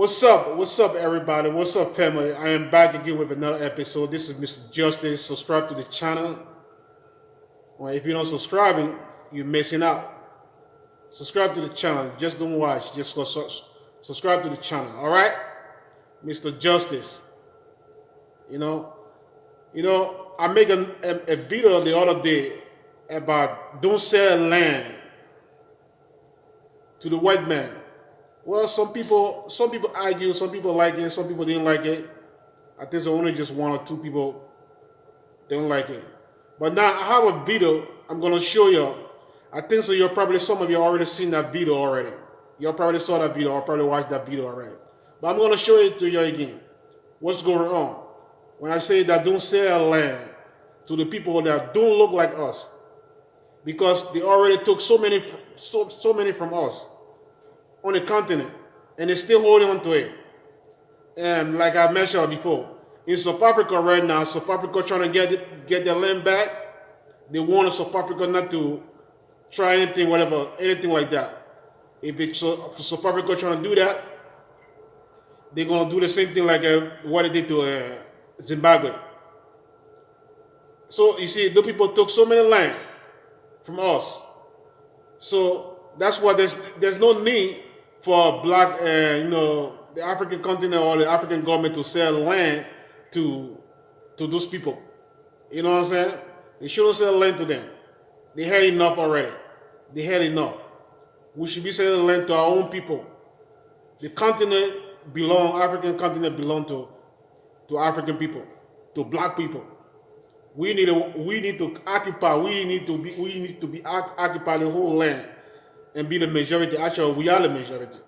What's up? What's up, everybody? What's up, family? I am back again with another episode. This is Mr. Justice. Subscribe to the channel. Well, if you're not subscribing, you're missing out. Subscribe to the channel. Just don't watch. Just go subscribe to the channel. All right, Mr. Justice. I made a video the other day about don't sell land to the white man. Well, some people argue, some people like it, some people didn't like it. I think so only just one or two people didn't like it. But now I have a video I'm gonna show you. I think so some of you already seen that video already. You probably saw that video or probably watched that video already. But I'm gonna show it to you again. What's going on? When I say that don't sell land to the people that don't look like us. Because they already took so many from us on the continent, and they're still holding on to it. And like I mentioned before, in South Africa right now, South Africa trying to get their land back. They want South Africa not to try anything like that. If it's South Africa trying to do that, they're gonna do the same thing like what they did to Zimbabwe. So you see, the people took so many land from us. So that's why there's no need for black, the African continent or the African government to sell land to those people. You know what I'm saying? They shouldn't sell land to them. They had enough already. They had enough. We should be selling land to our own people. The African continent belong to African people, to black people. We need to occupy. We need to be occupy the whole land and be the majority. Actually, we are the majority,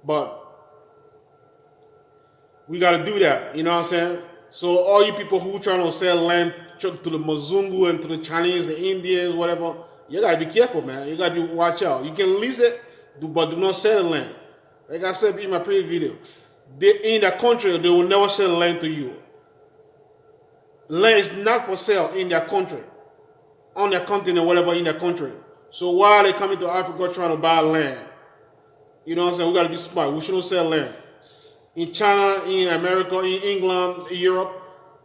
but we got to do that. You know what I'm saying? So all you people who trying to sell land to the Mzungu and to the Chinese, the Indians, whatever, you gotta be careful, man. You gotta watch out. You can lease it, but do not sell the land. Like I said in my previous video, in that country they will never sell land to you. Land is not for sale in their country, on their continent, whatever in their country. So why are they coming to Africa trying to buy land? You know what I'm saying? We got to be smart. We shouldn't sell land. In China, in America, in England, in Europe,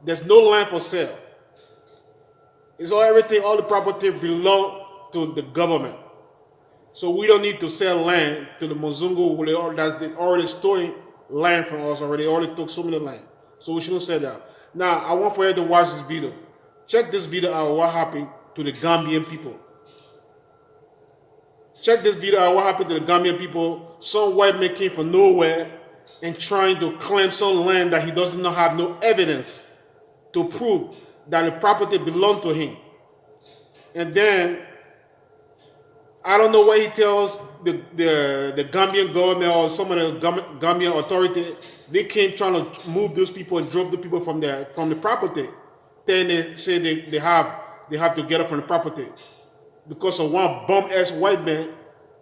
there's no land for sale. It's all the property belong to the government. So we don't need to sell land to the Mzungu. They already storing land from us already. They already took so many land. So we shouldn't sell that. Now, I want for you to watch this video. Check this video out, what happened to the Gambian people. Check this video out, what happened to the Gambian people. Some white man came from nowhere and trying to claim some land that he doesn't have no evidence to prove that the property belonged to him. And then, I don't know what he tells the Gambian government or some of the Gambian authority. They came trying to move those people and drove the people from the property. Then they say they have to get up from the property because of one bum-ass white man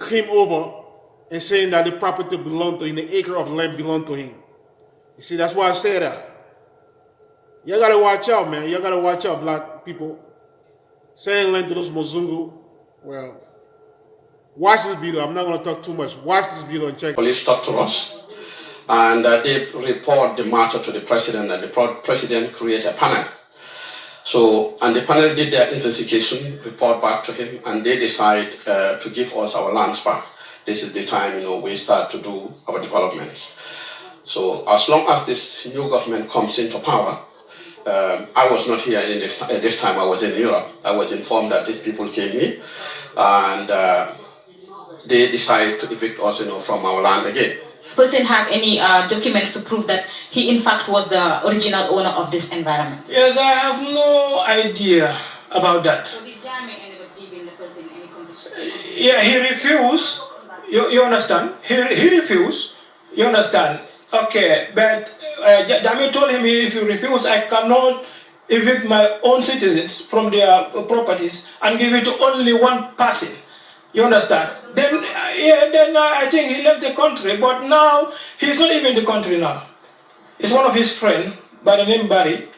came over and saying that the property belonged to him, the acre of land belonged to him. You see, that's why I say that. You gotta watch out, man. You gotta watch out, black people. Selling land to those Mzungu. Well, watch this video. I'm not gonna talk too much. Watch this video and check. Police talked to us. And they report the matter to the president, and the president created a panel. So, and the panel did their investigation, report back to him, and they decide to give us our lands back. This is the time, we start to do our developments. So, as long as this new government comes into power, I was not here at this time, I was in Europe. I was informed that these people came here, and they decided to evict us, from our land again. Person have any documents to prove that he in fact was the original owner of this environment? Yes, I have no idea about that. So did Jammeh ended up giving the person any condition? Yeah, he refused. You understand? He refused. You understand? Okay, but Jammeh told him, if you refuse, I cannot evict my own citizens from their properties and give it to only one person. You understand? Then I think he left the country, but now he's not even in the country now. It's one of his friends by the name Barry,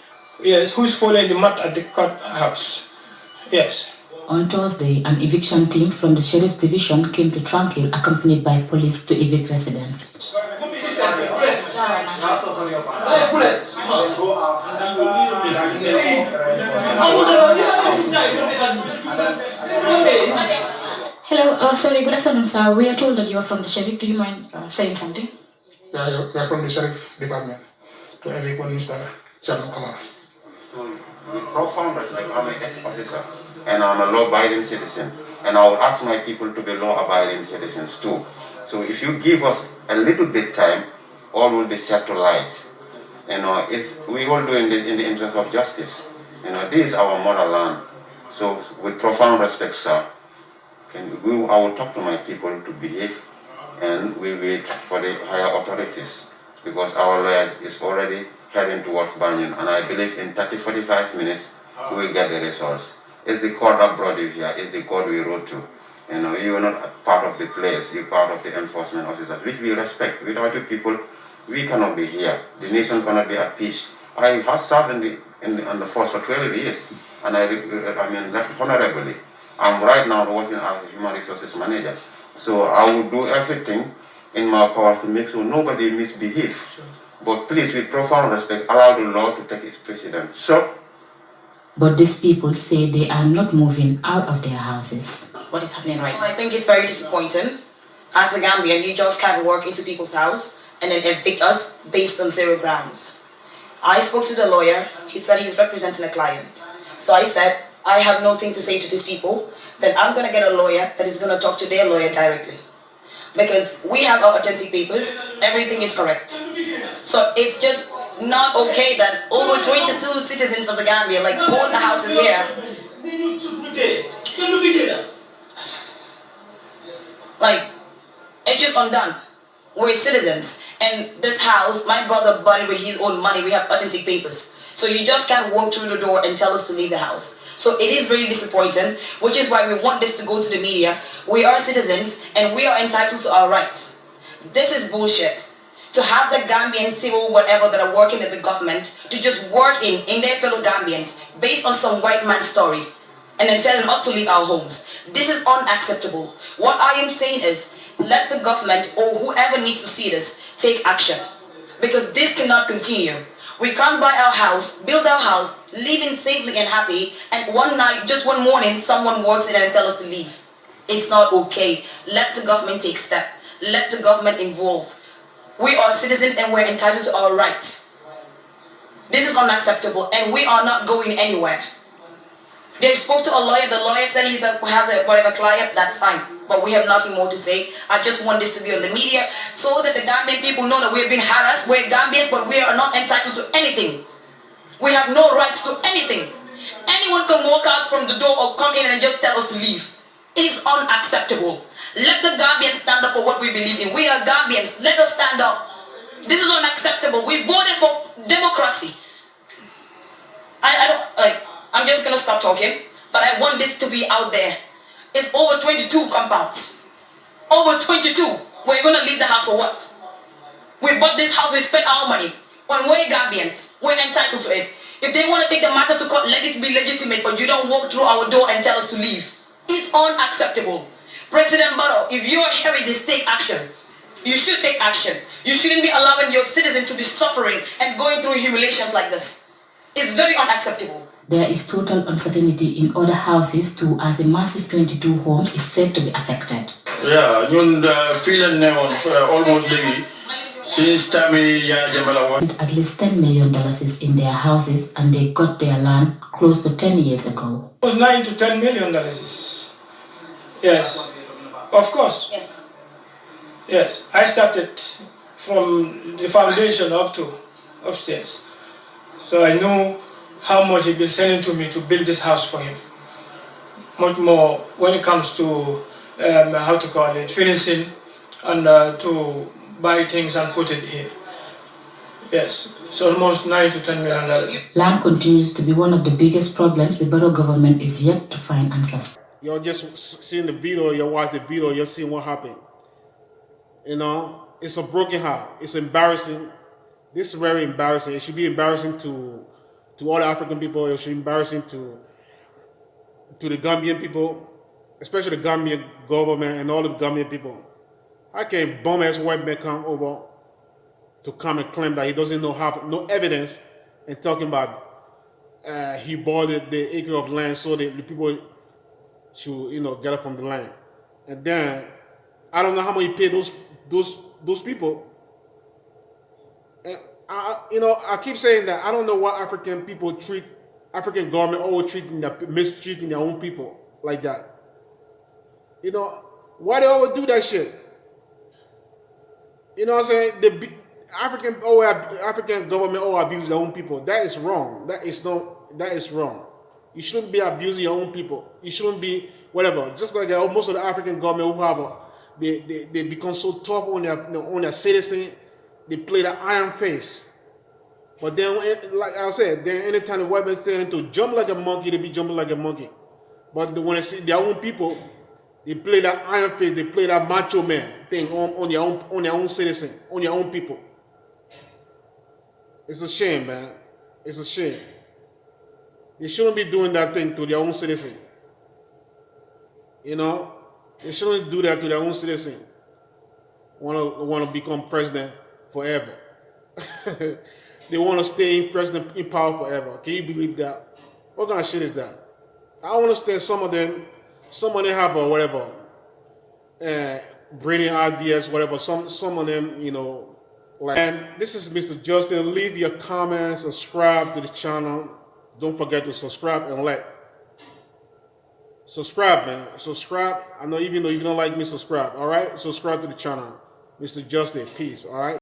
yes, who's following the mat at the courthouse. Yes. On Thursday, an eviction team from the Sheriff's Division came to Tranquil, accompanied by police, to evict residents. Hello, sorry, good afternoon, sir. We are told that you are from the sheriff. Do you mind saying something? Yeah, we are from the sheriff department. To everyone, Mr. Chairman Kamara. With profound respect, I'm an ex-officer and I'm a law-abiding citizen. And I would ask my people to be law-abiding citizens too. So if you give us a little bit time, all will be set to light. We all do in the interest of justice. This is our motherland. So with profound respect, sir, I will talk to my people to behave, and we wait for the higher authorities, because our lawyer is already heading towards Banyan, and I believe in 30-45 minutes we will get the results. It's the court that brought you here, it's the court we wrote to. You are not part of the players, you're part of the enforcement officers, which we respect. Without you people, we cannot be here. The nation cannot be at peace. I have served on the force for 12 years, and I left honorably. I'm right now working as a human resources manager. So I will do everything in my power to make sure nobody misbehaves. But please, with profound respect, allow the law to take its precedence. So, But these people say they are not moving out of their houses. What is happening right now? I think it's very disappointing. As a Gambian, you just can't walk into people's house and then evict us based on zero grounds. I spoke to the lawyer. He said he's representing a client. So I said, I have nothing to say to these people. Then I'm going to get a lawyer that is going to talk to their lawyer directly. Because we have our authentic papers. Everything is correct. So it's just not okay that over 22 citizens of the Gambia own the houses here. It's just undone. We're citizens. And this house, my brother bought it with his own money. We have authentic papers. So you just can't walk through the door and tell us to leave the house. So it is really disappointing, which is why we want this to go to the media. We are citizens and we are entitled to our rights. This is bullshit. To have the Gambian civil whatever that are working at the government to just work in their fellow Gambians based on some white man's story and then telling us to leave our homes. This is unacceptable. What I am saying is, let the government or whoever needs to see this take action. Because this cannot continue. We can't buy our house, build our house, live in safely and happy, and one night, just one morning, someone walks in and tells us to leave. It's not okay. Let the government take step. Let the government involve. We are citizens and we're entitled to our rights. This is unacceptable and we are not going anywhere. They spoke to a lawyer. The lawyer said he has a whatever client. That's fine. But we have nothing more to say. I just want this to be on the media so that the Gambian people know that we've been harassed. We're Gambians, but we are not entitled to anything. We have no rights to anything. Anyone can walk out from the door or come in and just tell us to leave. It's unacceptable. Let the Gambians stand up for what we believe in. We are Gambians. Let us stand up. This is unacceptable. We voted for democracy. I'm just going to stop talking, but I want this to be out there. It's over 22 compounds. Over 22. We're going to leave the house for what? We bought this house, we spent our money. When we're Gambians, we're entitled to it. If they want to take the matter to court, let it be legitimate, but you don't walk through our door and tell us to leave. It's unacceptable. President Barrow, if you are hearing this, take action. You should take action. You shouldn't be allowing your citizens to be suffering and going through humiliations like this. It's very unacceptable. There is total uncertainty in other houses too, as a massive 22 homes is said to be affected. Yeah, feeling almost daily since time At least $10 million is in their houses and they got their land close to 10 years ago. It was $9 to $10 million. Yes, of course. Yes. Yes, I started from the foundation up to upstairs. So I know how much he's been sending to me to build this house for him. Much more when it comes to, finishing and to buy things and put it here. Yes, so almost $9 to $10 million. Land continues to be one of the biggest problems the borough government is yet to find answers. You're just seeing the video, you watch the video, you're seeing what happened. It's a broken heart. It's embarrassing. This is very embarrassing. It should be embarrassing to all the African people. It should be embarrassing to the Gambian people, especially the Gambian government and all the Gambian people. How can bum-ass white men come over to come and claim that he doesn't have no evidence and talking about he bought the acre of land so the people should, get it from the land. And then I don't know how much he paid those people. And I keep saying that I don't know why African people African government always mistreating their own people like that. Why they always do that shit? You know what I'm saying? The African government always abuse their own people. That is wrong. That is wrong. You shouldn't be abusing your own people. You shouldn't be whatever. Just like most of the African government who have they become so tough on their citizen, they play the iron face. But then, like I said, then anytime the white man tell them to jump like a monkey, they be jumping like a monkey. But when they see their own people, they play that iron face, they play that macho man thing on their own citizen, on their own people. It's a shame, man. It's a shame. They shouldn't be doing that thing to their own citizen. They shouldn't do that to their own citizen. Want to become president forever. They want to stay in power forever. Can you believe that? What kind of shit is that? I understand some of them have a whatever, brilliant ideas, whatever. Some of them, like. And this is Mr. Justin. Leave your comments, subscribe to the channel. Don't forget to subscribe and like. Subscribe, man. Subscribe. I know even though you don't like me, subscribe. All right. Subscribe to the channel, Mr. Justin. Peace. All right.